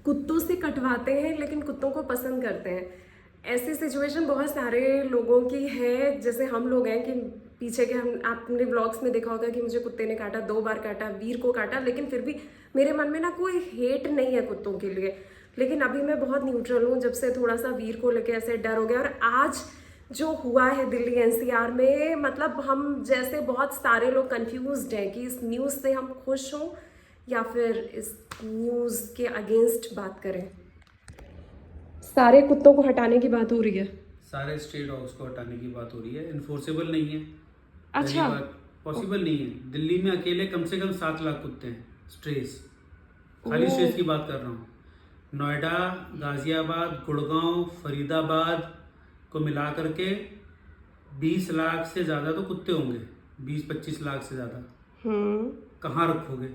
कुत्तों से कटवाते हैं लेकिन कुत्तों को पसंद करते हैं। ऐसी सिचुएशन बहुत सारे लोगों की है। जैसे हम लोग हैं कि पीछे के हम आपने व्लॉग्स में देखा होगा कि मुझे कुत्ते ने काटा, 2 बार काटा, वीर को काटा, लेकिन फिर भी मेरे मन में ना कोई हेट नहीं है कुत्तों के लिए। लेकिन अभी मैं बहुत न्यूट्रल हूँ जब से थोड़ा सा वीर को लेके ऐसे डर हो गया। और आज जो हुआ है दिल्ली एनसीआर में, मतलब हम जैसे बहुत सारे लोग कंफ्यूज्ड हैं कि इस न्यूज़ से हम खुश हों या फिर इस न्यूज़ के अगेंस्ट बात करें। सारे कुत्तों को हटाने की बात हो रही है। सारे स्ट्रे डॉग्स को हटाने की बात हो रही है। इन्फोर्सेबल नहीं है। अच्छा, पहली बात पॉसिबल नहीं है। दिल्ली में अकेले कम से कम 7 लाख कुत्ते हैं स्ट्रेस। खाली स्ट्रेस की बात कर रहा हूँ। नोएडा, गाजियाबाद, गुड़गांव, फरीदाबाद को मिला करके 20 लाख से ज़्यादा तो कुत्ते होंगे। 20-25 लाख से ज़्यादा। कहाँ रखोगे?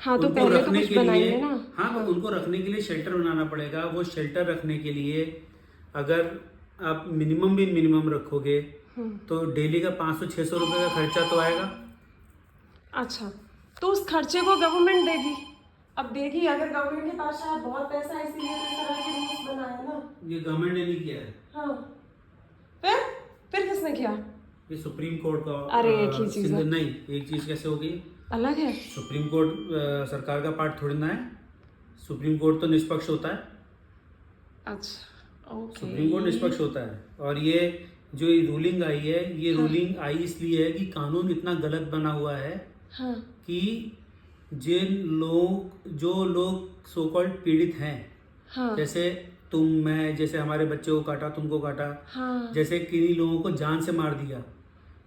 हाँ तो उनको पहले तो रखने कुछ के लिए बनाइए ना। हाँ, तो उनको रखने के लिए शेल्टर बनाना पड़ेगा। वो शेल्टर रखने के लिए अगर आप मिनिमम रखोगे तो डेली का 500-600 रुपये का खर्चा तो आएगा। अच्छा, तो उस खर्चे को गवर्नमेंट देगी। अब देगी, अगर गवर्नमेंट के पास शायद बहुत पैसा है इसीलिए तो इस तरह के रूल्स बनाए ना। ये गवर्नमेंट ने नहीं किया है। हाँ, फिर किसने किया? ये सुप्रीम कोर्ट का अरे एक ही चीज है। नहीं, एक चीज कैसे होगी? अलग है। सुप्रीम कोर्ट सरकार का पार्ट थोड़ी ना है। सुप्रीम कोर्ट तो निष्पक्ष होता है। अच्छा, ओके। सुप्रीम कोर्ट निष्पक्ष होता है। और ये जो रूलिंग आई है, ये रूलिंग आई इसलिए है कि कानून इतना गलत बना हुआ है हाँ कि जो लोग सो कॉल्ड पीड़ित हैं, हाँ जैसे तुम, मैं, जैसे हमारे बच्चे को काटा, तुमको काटा, हाँ जैसे किन्हीं लोगों को जान से मार दिया,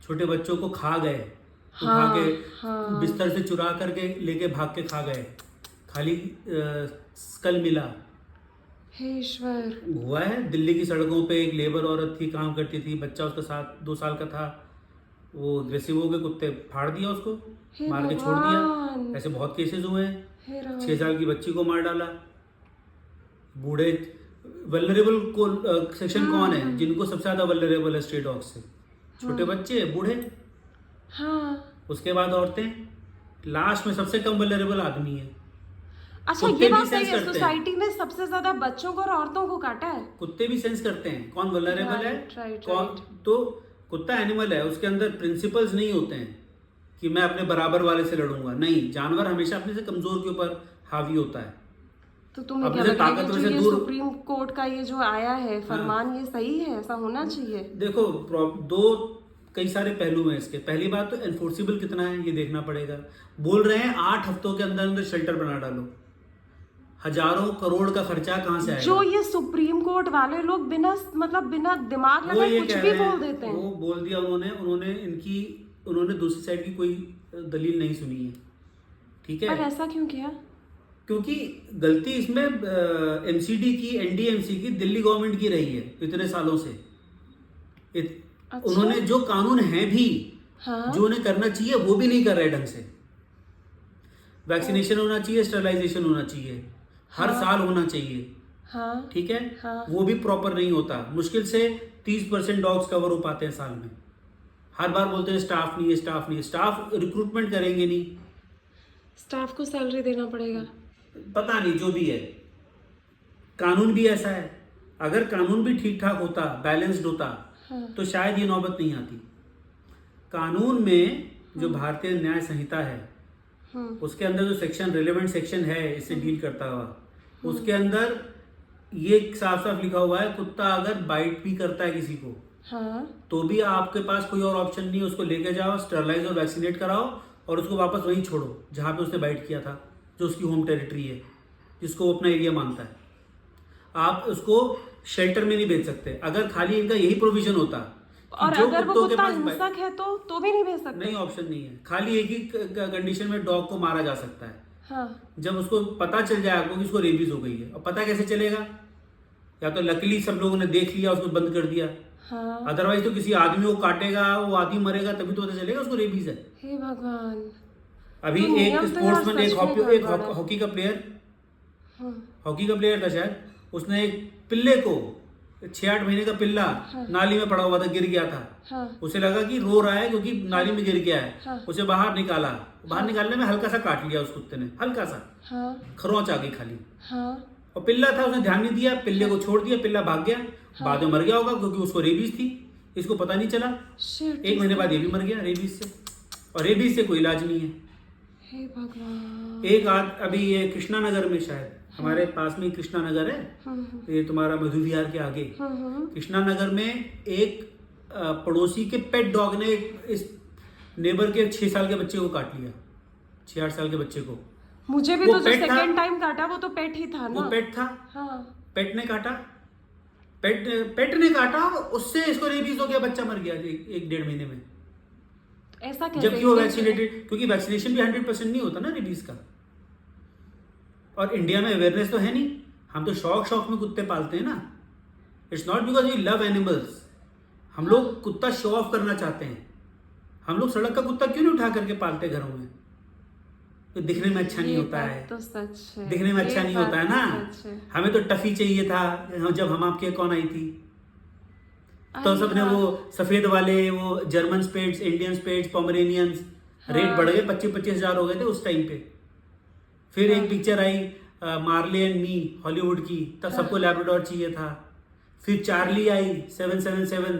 छोटे बच्चों को खा गए, उठा हाँ के बिस्तर से चुरा करके लेके भाग के खा गए, खाली स्कल मिला। हे ईश्वर। हुआ है दिल्ली की सड़कों पे। एक लेबर औरत थी, काम करती थी, बच्चा उसका 2 साल का था। वो अग्रेसिव हो गए, कुत्ते फाड़ दिया उसको, मार के छोड़ दिया। ऐसे बहुत केसेस हुए हैं। 6 साल की बच्ची को मार डाला। बूढ़े वल्नरेबल को सेक्शन कौन है? जिनको सबसे ज्यादा वल्नरेबल है स्ट्रे डॉग से? छोटे बच्चे, बूढ़े, उसके बाद औरतें, लास्ट में सबसे कम वल्नरेबल आदमी है। अच्छा, ये बात सही है। सोसाइटी में सबसे ज्यादा बच्चों को और औरतों को काटा है। कुत्ते भी सेंस करते हैं कौन वल्नरेबल है, कौन। राइट। तो कुत्ता एनिमल है, उसके अंदर प्रिंसिपल्स नहीं होते हैं कि मैं अपने बराबर वाले से लड़ूंगा। नहीं, जानवर हमेशा अपने से कमजोर के ऊपर हावी होता है। तो तुम्हें क्या लगता है कि जो ये सुप्रीम कोर्ट का ये जो आया है फरमान, ये सही है? ऐसा होना चाहिए? देखो, कई सारे पहलू हैं इसके। पहली बात तो एनफोर्सेबल कितना है ये देखना पड़ेगा। बोल रहे हैं 8 हफ्तों के अंदर अंदर शेल्टर बना डालो। हजारों करोड़ का खर्चा कहाँ से आएगा? जो ये सुप्रीम कोर्ट वाले लोग बिना दिमाग लगाए कुछ भी बोल देते हैं। वो बोल दिया उन्होंने दूसरी साइड की कोई दलील नहीं सुनी है। ठीक है, पर ऐसा क्यों किया? क्योंकि गलती इसमें एमसीडी की, एनडीएमसी की, दिल्ली गवर्नमेंट की रही है इतने सालों से। अच्छा? उन्होंने जो कानून है भी, जो उन्हें करना चाहिए वो भी नहीं कर रहे ढंग से। वैक्सीनेशन होना चाहिए, स्टरलाइजेशन होना चाहिए, हर साल होना चाहिए। ठीक है, वो भी प्रॉपर नहीं होता। मुश्किल से 30% डॉग्स कवर हो पाते हैं साल में। हर बार बोलते हैं स्टाफ नहीं है, स्टाफ नहीं है। स्टाफ रिक्रूटमेंट करेंगे नहीं, स्टाफ को सैलरी देना पड़ेगा। पता नहीं, जो भी है। कानून भी ऐसा है। अगर कानून भी ठीक ठाक होता, बैलेंस्ड होता, तो शायद ये नौबत नहीं आती। कानून में जो भारतीय न्याय संहिता है, उसके अंदर जो सेक्शन, रिलेवेंट सेक्शन है इससे डील करता हुआ, उसके अंदर ये साफ साफ लिखा हुआ है, कुत्ता अगर बाइट भी करता है किसी को, तो भी आपके पास कोई और ऑप्शन नहीं है। उसको लेके जाओ, स्टरलाइज और वैक्सीनेट कराओ और उसको वापस वहीं छोड़ो जहां पे उसने बाइट किया था, जो उसकी होम टेरिटरी है, जिसको वो अपना एरिया मानता है। आप उसको शेल्टर में नहीं भेज सकते। अगर खाली इनका यही प्रोविजन होता, और जो अगर वो कुत्तों के कुत्ता पास हिंसक है तो भी नहीं भेज सकते? नहीं, ऑप्शन नहीं है। खाली एक ही कंडीशन में डॉग को मारा जा सकता है। जब उसको पता चल जाए आपको कि उसको रेबीज हो गई है। और पता कैसे चलेगा? या तो लकीली सब लोगों ने देख लिया, उसको बंद कर दिया। अदरवाइज तो किसी आदमी को काटेगा, वो आदमी मरेगा, तभी तो पता चलेगा उसको रेबीज है। हे भगवान। अभी एक स्पोर्ट्समैन, एक हॉकी का प्लेयर था शायद, उसने एक पिल्ले को 6-8 महीने का पिल्ला नाली में पड़ा हुआ था, गिर गया था। हाँ उसे लगा कि रो रहा है क्योंकि नाली में गिर गया है। हाँ। उसे बाहर निकाला, बाहर निकालने में हल्का सा काट लिया उस कुत्ते ने, हल्का सा, हाँ खरोंच आ गई खाली। हाँ और पिल्ला था, उसने ध्यान नहीं दिया, पिल्ले को छोड़ दिया, पिल्ला भाग गया। बाद में मर गया होगा क्योंकि उसको रेबीज थी, इसको पता नहीं चला। शिट 1 महीने बाद ये भी मर गया रेबीज से। और रेबीज से कोई इलाज नहीं है। हे भगवान। एक अभी ये कृष्णा नगर में, शायद हमारे पास में कृष्णा नगर है, ये तुम्हारा मधु विहार के आगे कृष्णा नगर में एक पड़ोसी के पेट डॉग ने इस नेबर के 6 साल के बच्चे को काट लिया, 6-8 साल के बच्चे को। मुझे भी वो तो जो पेट था। सेकंड टाइम काटा वो तो पेट ही था ना। वो पेट था, हाँ पेट ने काटा, पेट ने काटा, उससे इसको रेबीज हो गया, बच्चा मर गया 1-1.5 महीने में। ऐसा कैसे? जबकि वो वैक्सीनेटेड, क्योंकि वैक्सीनेशन भी 100% नहीं होता ना रेबीज का। और इंडिया में अवेयरनेस तो है नहीं, हम तो शौक में कुत्ते पालते हैं ना। It's not because we love animals. हम लोग कुत्ता शो ऑफ करना चाहते हैं। हम लोग सड़क का कुत्ता क्यों नहीं उठा करके पालते घरों में? तो दिखने में अच्छा नहीं होता है, तो सच है, दिखने में अच्छा नहीं होता है ना। हमें तो टफी चाहिए था जब हम आपके कौन आई थी, तो सबने वो सफेद वाले, वो जर्मन स्पेड्स, इंडियन स्पेड्स, पोमरेनियंस, रेट बढ़ गए, 25-25 हजार हो गए थे उस टाइम पे। फिर एक पिक्चर आई मार्ले एंड मी हॉलीवुड की, तब सबको लैब्राडोर चाहिए था। फिर चार्ली आई 777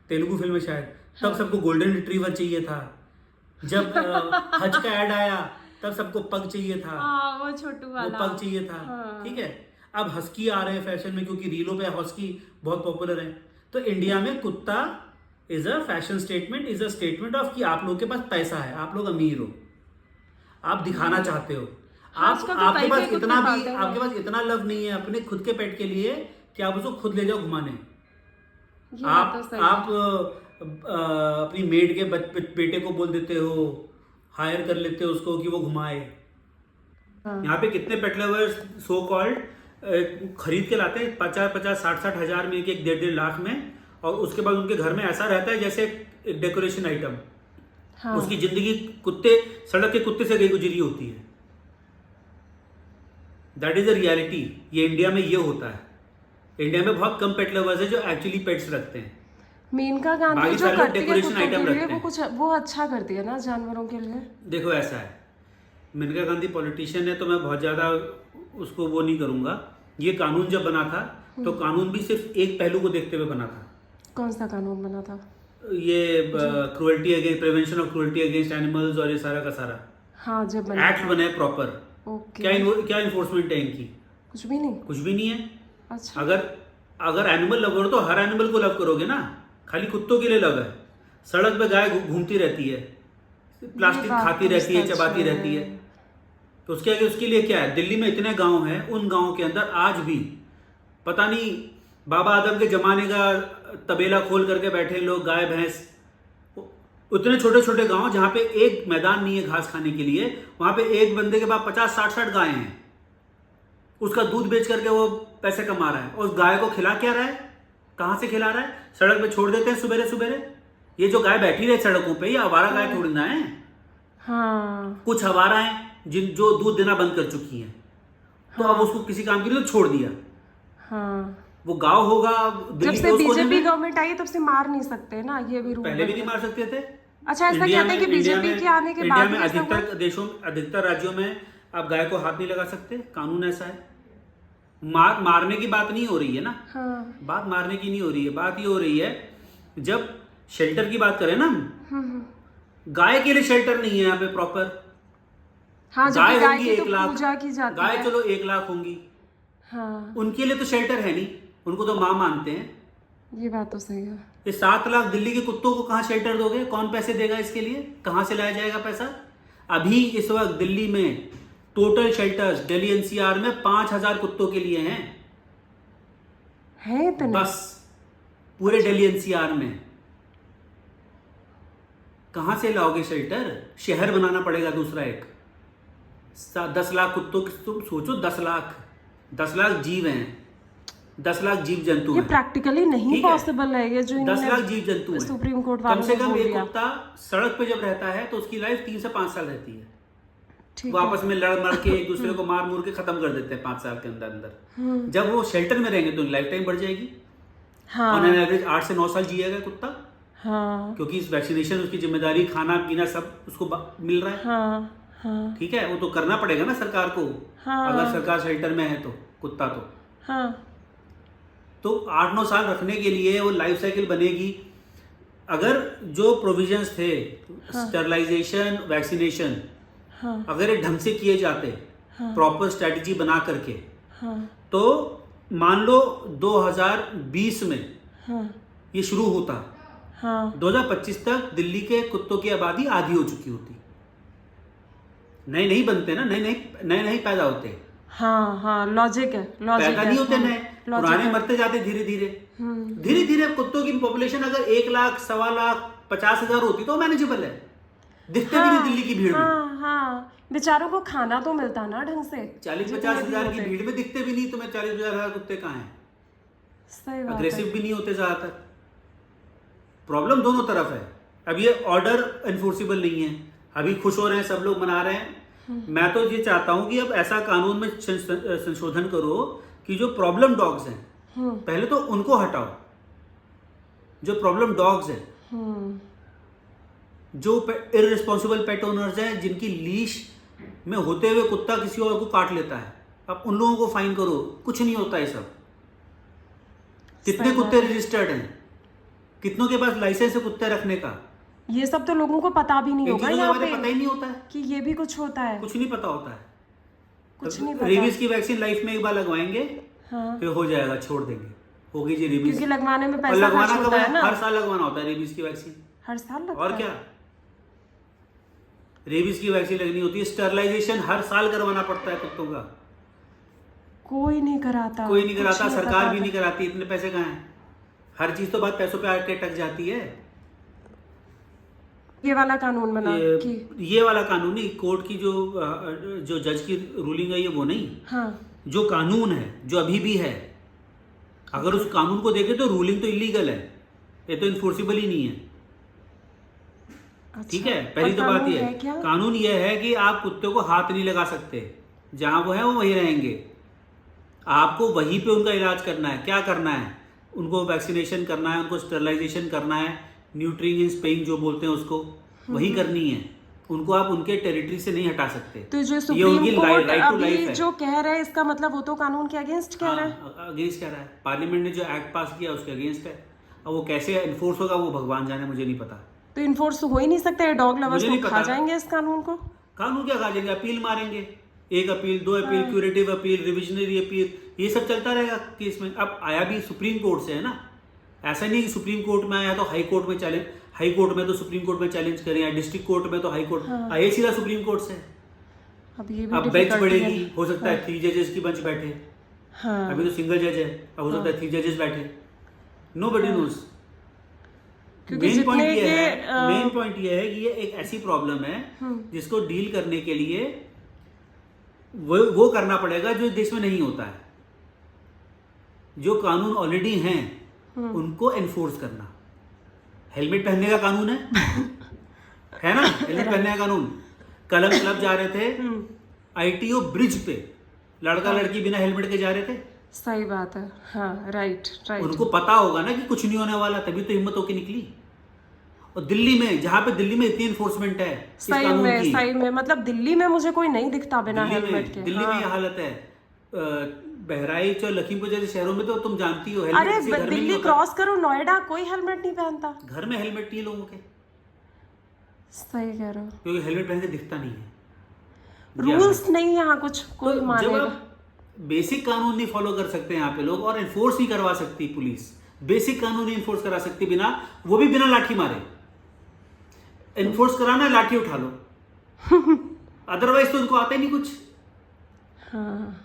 तेलुगु फिल्म है शायद, तब सबको गोल्डन रिट्रीवर चाहिए था। जब हज का ऐड आया तब सबको पग चाहिए था, वो छोटू वाला, वो पग चाहिए था। ठीक है, अब हस्की आ रहे हैं फैशन में, क्योंकि रीलों पे हस्की बहुत पॉपुलर है। तो इंडिया में कुत्ता is a fashion statement, is a statement of कि आप लोगों के पास पैसा है, आप लोग अमीर हो, आप दिखाना चाहते हो। आपके पास इतना लव नहीं है अपने खुद के पेट के लिए कि आप उसको खुद ले जाओ घुमाने। आप अपनी मेड के बेटे को बोल देते हो, हायर कर लेते हो उसको कि वो घुमाए। यहाँ पे कितने पेट लवर्स सो कॉल्ड खरीद के लाते हैं 50-60 हजार में, 1-1.5 लाख में, और उसके बाद उनके घर में ऐसा रहता है जैसे एक डेकोरेशन आइटम। हाँ। उसकी जिंदगी सड़क के कुत्ते से गई गुजरी होती है। That is a reality. ये इंडिया में ये होता है। इंडिया में बहुत कम पेट लवर्स है जो एक्चुअली पेट्स रखते हैं। मेनका गांधी जो करती है कुत्तों के लिए, वो अच्छा करती है ना जानवरों के लिए। देखो ऐसा है, मेनका गांधी पॉलिटिशियन है तो मैं बहुत ज्यादा उसको वो नहीं करूंगा। ये कानून जब बना था तो कानून भी सिर्फ एक पहलू को देखते हुए बना था। कौन सा कानून बना था? ये cruelty against, prevention of cruelty against animals और ये सारा का सारा। हाँ, जब बना एक्ट बना है प्रॉपर। क्या इन्फोर्समेंट है इनकी? कुछ भी नहीं, कुछ भी नहीं है। अच्छा, अगर एनिमल लवर हो तो हर एनिमल को लव करोगे ना, खाली कुत्तों के लिए लव है। सड़क पे गाय घूमती रहती है, प्लास्टिक खाती रहती है, चबाती रहती है, तो उसके लिए क्या है? दिल्ली में इतने गांव हैं, उन गांवों के अंदर आज भी पता नहीं बाबा आदम के जमाने का तबेला खोल करके बैठे लोग, गाय भैंस। उतने छोटे छोटे गांव जहां पे एक मैदान नहीं है घास खाने के लिए, वहां पे एक बंदे के पास 50-60 गायें हैं। उसका दूध बेच करके वो पैसे कमा रहा है, और उस गाय को खिला क्या रहा है? कहां से खिला रहा है? सड़क पे छोड़ देते हैं सुबेरे सुबेरे। ये जो गाय बैठी रहे सड़कों पे, ये आवारा गाय थोड़ी ना है। हाँ, कुछ आवारा है जो दूध देना बंद कर चुकी हैं, तो अब उसको किसी काम के लिए छोड़ दिया। हाँ, वो गांव होगा जब से बीजेपी गवर्नमेंट आई तब से मार नहीं सकते ना, ये भी रूल पहले भी नहीं मार सकते थे। अच्छा, ऐसा कहते हैं कि बीजेपी के आने के बाद में अधिकतर राज्यों में आप गाय को हाथ नहीं लगा सकते, कानून ऐसा है। मारने की बात नहीं हो रही है ना। हाँ, बात मारने की नहीं हो रही है, बात ये हो रही है जब शेल्टर की बात करें ना, गाय के लिए शेल्टर नहीं है यहाँ पे प्रॉपर। हाँ, गाय होंगी तो 1 लाख, पूजा की जाती गाय है। चलो 1 लाख होंगी, हाँ, उनके लिए तो शेल्टर है नहीं, उनको तो माँ मानते हैं। ये बात तो सही है। ये 7 लाख दिल्ली के कुत्तों को कहाँ शेल्टर दोगे? कौन पैसे देगा इसके लिए? कहाँ से लाया जाएगा पैसा? अभी इस वक्त दिल्ली में टोटल शेल्टर्स दिल्ली एनसीआर में 5000 कुत्तों के लिए हैं इतने? बस पूरे दिल्ली एनसीआर में। कहां से लाओगे शेल्टर? शहर बनाना पड़ेगा दूसरा एक। 10 लाख कुत्तों की तुम सोचो, 10 लाख जीव हैं, 10 लाख जीव जंतु ये प्रैक्टिकली नहीं पॉसिबल है। ये जो 10 लाख जीव जंतु हैं, सुप्रीम कोर्ट कम से कम एक कुत्ता सड़क पे जब रहता है तो उसकी लाइफ 3 से 5 साल रहती है। वो आपस में लड़ मर के एक दूसरे को मार मूर के खत्म कर देते हैं 5 साल के अंदर अंदर। जब वो शेल्टर में रहेंगे तो लाइफ टाइम बढ़ जाएगी। हाँ। ऑन एन एवरेज 8 से 9 साल जिएगा कुत्ता, हाँ क्योंकि इस वैक्सीनेशन, उसकी जिम्मेदारी, खाना पीना सब उसको मिल रहा है। हाँ हाँ ठीक है, वो तो करना पड़ेगा ना सरकार को। हाँ। अगर सरकार शेल्टर में है तो कुत्ता हाँ तो 8-9 साल रखने के लिए वो लाइफ साइकिल बनेगी। अगर जो प्रोविजंस थे, स्टरलाइजेशन, वैक्सीनेशन, हाँ अगर ये ढंग से किए जाते, प्रॉपर स्ट्रेटजी बना करके, हाँ तो मान लो 2020 में हाँ ये शुरू होता, हाँ 2025 तक दिल्ली के कुत्तों की आबादी आधी हो चुकी होती। नए नहीं बनते ना, नए नहीं पैदा होते, हाँ हाँ, लॉजिक है, लॉजिक पैदा है। नहीं होते हाँ, नए, लॉजिक पुराने है। मरते जाते धीरे धीरे कुत्तों की पॉपुलेशन अगर 1 लाख, 1.25 लाख, 50,000 होती तो मैनेजेबल है। दिखते भी नहीं दिल्ली की भीड़ में। हाँ हाँ, बेचारों को खाना तो मिलता ना ढंग से। 40-50 हजार की भीड़ में दिखते भी नहीं तुम्हें। 40,000 कुत्ते कहाँ हैं? सही बात अग्रेसिव है। भी नहीं होते ज्यादातर। प्रॉब्लम दोनों तरफ है। अब ये ऑर्डर एनफोर्सेबल नहीं है, अभी खुश हो रहे हैं, सब लोग मना रहे हैं। मैं तो ये चाहता हूं कि अब ऐसा कानून में संशोधन करो कि जो प्रॉब्लम डॉग्स हैं पहले तो उनको हटाओ। जो प्रॉब्लम डॉग्स हैं, जो इररिस्पॉन्सिबल पेट ओनर्स हैं, जिनकी लीश में होते हुए कुत्ता किसी और को काट लेता है, अब उन लोगों को फाइन करो। कुछ नहीं होता है सब। कितने कुत्ते रजिस्टर्ड हैं? कितनों के पास लाइसेंस है कुत्ते रखने का? ये सब तो लोगों को पता भी नहीं होगा यहाँ पे, पता ही नहीं होता है कि ये भी कुछ होता है। कुछ नहीं पता होता है। कुछ नहीं पता। रेबीज की वैक्सीन लाइफ में एक बार लगवाएंगे, हाँ, फिर हो जाएगा, छोड़ देंगे, होगी जी रेबीज। क्योंकि लगवाने में और पैसा लगवाना खर्च कब होता है? है ना। हर साल लगवाना होता है रेबीज की वैक्सीन। हर साल लगता और है। क्या, रेबीज की वैक्सीन लगनी होती है। स्टरलाइजेशन हर साल करवाना पड़ता है कुत्तों का। कोई नहीं कराता, कोई नहीं कुछ कराता, सरकार भी बताता। नहीं कराती। इतने पैसे कहाँ हैं? हर चीज तो बात पैसों पे आके टक जाती है। ये वाला कानून बना कि ये वाला कानून नहीं, कोर्ट की जो जज की रूलिंग है ये वो नहीं। हाँ, जो कानून है, जो अभी भी है, अगर उस कानून को देखें तो रूलिंग तो इलीगल है, ये तो इन्फोर्सिबल ही नहीं है। अच्छा, ठीक है, पहली और तो बात कानून ये है है, क्या? कानून ये है कि आप कुत्ते को हाथ नहीं लगा सकते। जहां वो है वो वहीं रहेंगे। आपको वहीं पे उनका इलाज करना है। क्या करना है? उनको वैक्सीनेशन करना है, उनको स्टरलाइजेशन करना है, न्यूट्रिंग इन स्पेइंग जो बोलते हैं उसको, वही करनी है। उनको आप उनके टेरिटरी से नहीं हटा सकते। तो जो ये सुप्रीम उनकी कोर्ट राइट टू अभी लाइफ है। जो कह रहा है, इसका मतलब वो तो कानून के अगेंस्ट कह रहा है। अगेंस्ट कह रहा है। पार्लियामेंट ने जो एक्ट पास किया उसके अगेंस्ट है। अब वो कैसे एनफोर्स होगा वो भगवान जाने, मुझे नहीं पता। तो इन्फोर्स हो ही नहीं सकता है। डॉग लवर्स मुझे तो नहीं खा पता। जाएंगे इस कानून को। कानून क्या खा जाएंगे? अपील मारेंगे, 1 appeal, 2 appeal, curative appeal, revisionary appeal, ये सब चलता रहेगा केस में। अब आया भी सुप्रीम कोर्ट से है ना। ऐसा नहीं है कि सुप्रीम कोर्ट में आया तो हाई कोर्ट में चैलेंज, हाई कोर्ट में तो सुप्रीम कोर्ट में चैलेंज करें, या डिस्ट्रिक्ट कोर्ट में तो हाई कोर्ट, आए सीधा सुप्रीम कोर्ट से। अब ये भी अब बेंच difficulty बढ़ेगी, है। हो सकता है 3 जजेस की बेंच बैठे। हाँ, अभी तो सिंगल जज है, अब हो सकता है 3 जजेस बैठे। Nobody knows. क्योंकि मेन पॉइंट जितने ये के है, मेन पॉइंट ये है कि ये एक ऐसी प्रॉब्लम है जिसको डील करने के लिए वो करना पड़ेगा जो देश में नहीं होता है। जो कानून ऑलरेडी हैं उनको एनफोर्स करना। हेलमेट पहनने का कानून है ना, हेलमेट पहनने का कानून। कलम क्लब जा रहे थे आईटीओ ब्रिज पे, लड़का लड़की बिना हेलमेट के जा रहे थे। सही बात है। हाँ, राइट राइट। उनको पता होगा ना कि कुछ नहीं होने वाला, तभी तो हिम्मत होके निकली। और दिल्ली में, जहां पे दिल्ली में इतनी एनफोर्समेंट है इस कानून की, सही में मतलब दिल्ली में मुझे कोई नहीं दिखता बिना हेलमेट के। दिल्ली में ये हालत है। बहराइच और लखीमपुर जैसे शहरों में तो तुम जानती हो, अरे हेलमेट किसी घर में नहीं दिल्ली होता। क्रॉस करो, नोएडा, कोई हेलमेट नहीं पहनता। घर में हेलमेट नहीं है लोगों के, सही कह रहे हो। क्योंकि हेलमेट पहन के दिखता नहीं है। रूल्स नहीं यहाँ कुछ कोई तो जब मानेगा। आप बेसिक कानून नहीं फॉलो कर सकते यहाँ पे लोग, और एनफोर्स नहीं करवा सकती पुलिस, बेसिक कानून नहीं एनफोर्स करा सकती बिना, वो भी बिना लाठी मारे। एनफोर्स कराना है, लाठी उठा लो। अदरवाइज तो उनको आता ही नहीं कुछ। हाँ,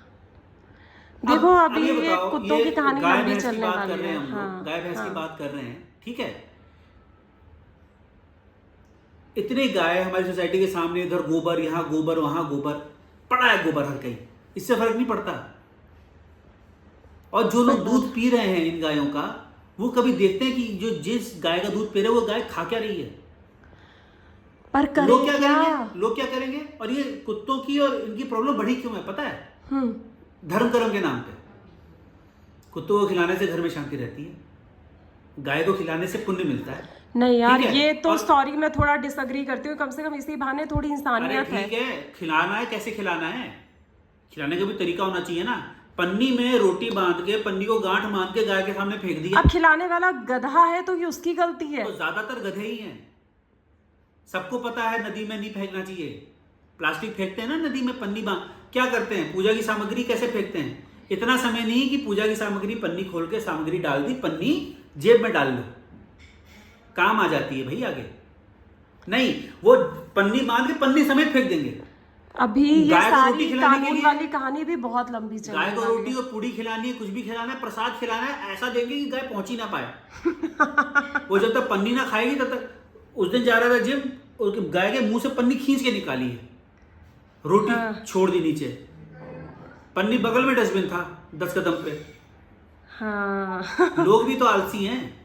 देखो अभी ये ये बताओ, कुत्तों ये की कहानी गाय लंबी भैंस की चलने बात वाली कर रहे है। हैं हम लोग, हाँ, गाय भैंस की हाँ, बात कर रहे हैं, ठीक है। इतने गाय हमारी सोसाइटी के सामने, इधर गोबर, यहाँ गोबर, वहां गोबर पड़ा है, गोबर हर कहीं, इससे फर्क नहीं पड़ता। और जो लोग दूध पी रहे हैं इन गायों का, वो कभी देखते हैं कि जो जिस गाय का दूध पी रहे हैं वो गाय खा क्या रही है? पर करें लोग क्या करेंगे? लोग क्या करेंगे? और ये कुत्तों की और इनकी प्रॉब्लम बढ़ी क्यों है पता है? धर्म कर्म के नाम पे कुत्तों को खिलाने से घर में शांति रहती है। गाय को खिलाने से पुण्य मिलता है। नहीं यार, ठीक है? ये तो और- सॉरी मैं थोड़ा डिसएग्री करती हूँ, कम से कम इसी बहाने थोड़ी अरे इंसानियत है। ठीक है, खिलाना है, कैसे खिलाना है, खिलाने का भी तरीका होना चाहिए ना। पन्नी में रोटी बांध के, पन्नी को गांठ बांध के गाय के सामने फेंक दिया, अब खिलाने वाला गधा है तो ये उसकी गलती है। तो ज्यादातर गधे ही हैं। सबको पता है नदी में नहीं फेंकना चाहिए। प्लास्टिक फेंकते हैं ना नदी में, पन्नी बांध, क्या करते हैं, पूजा की सामग्री कैसे फेंकते हैं। इतना समय नहीं कि पूजा की सामग्री, पन्नी खोल के सामग्री डाल दी, पन्नी जेब में डाल लो, काम आ जाती है भाई आगे। नहीं, वो पन्नी बांध के पन्नी समेत फेंक देंगे। अभी ये गाय को रोटी सारी खिलाने के कानून लिए- वाली कहानी भी बहुत लंबी चल गाय को रही रोटी और पूड़ी खिलानी है, कुछ भी खिलाना है, प्रसाद खिलाना है, ऐसा देंगे कि गाय पहुंच ही ना पाए। वो जब तक पन्नी ना खाएगी तब तक। उस दिन जा रहा था जिम, उसके गाय के मुंह से पन्नी खींच के निकाली है, रोटी छोड़ दी नीचे, पन्नी बगल में डस्टबिन था 10 कदम पे। हाँ लोग भी तो आलसी हैं।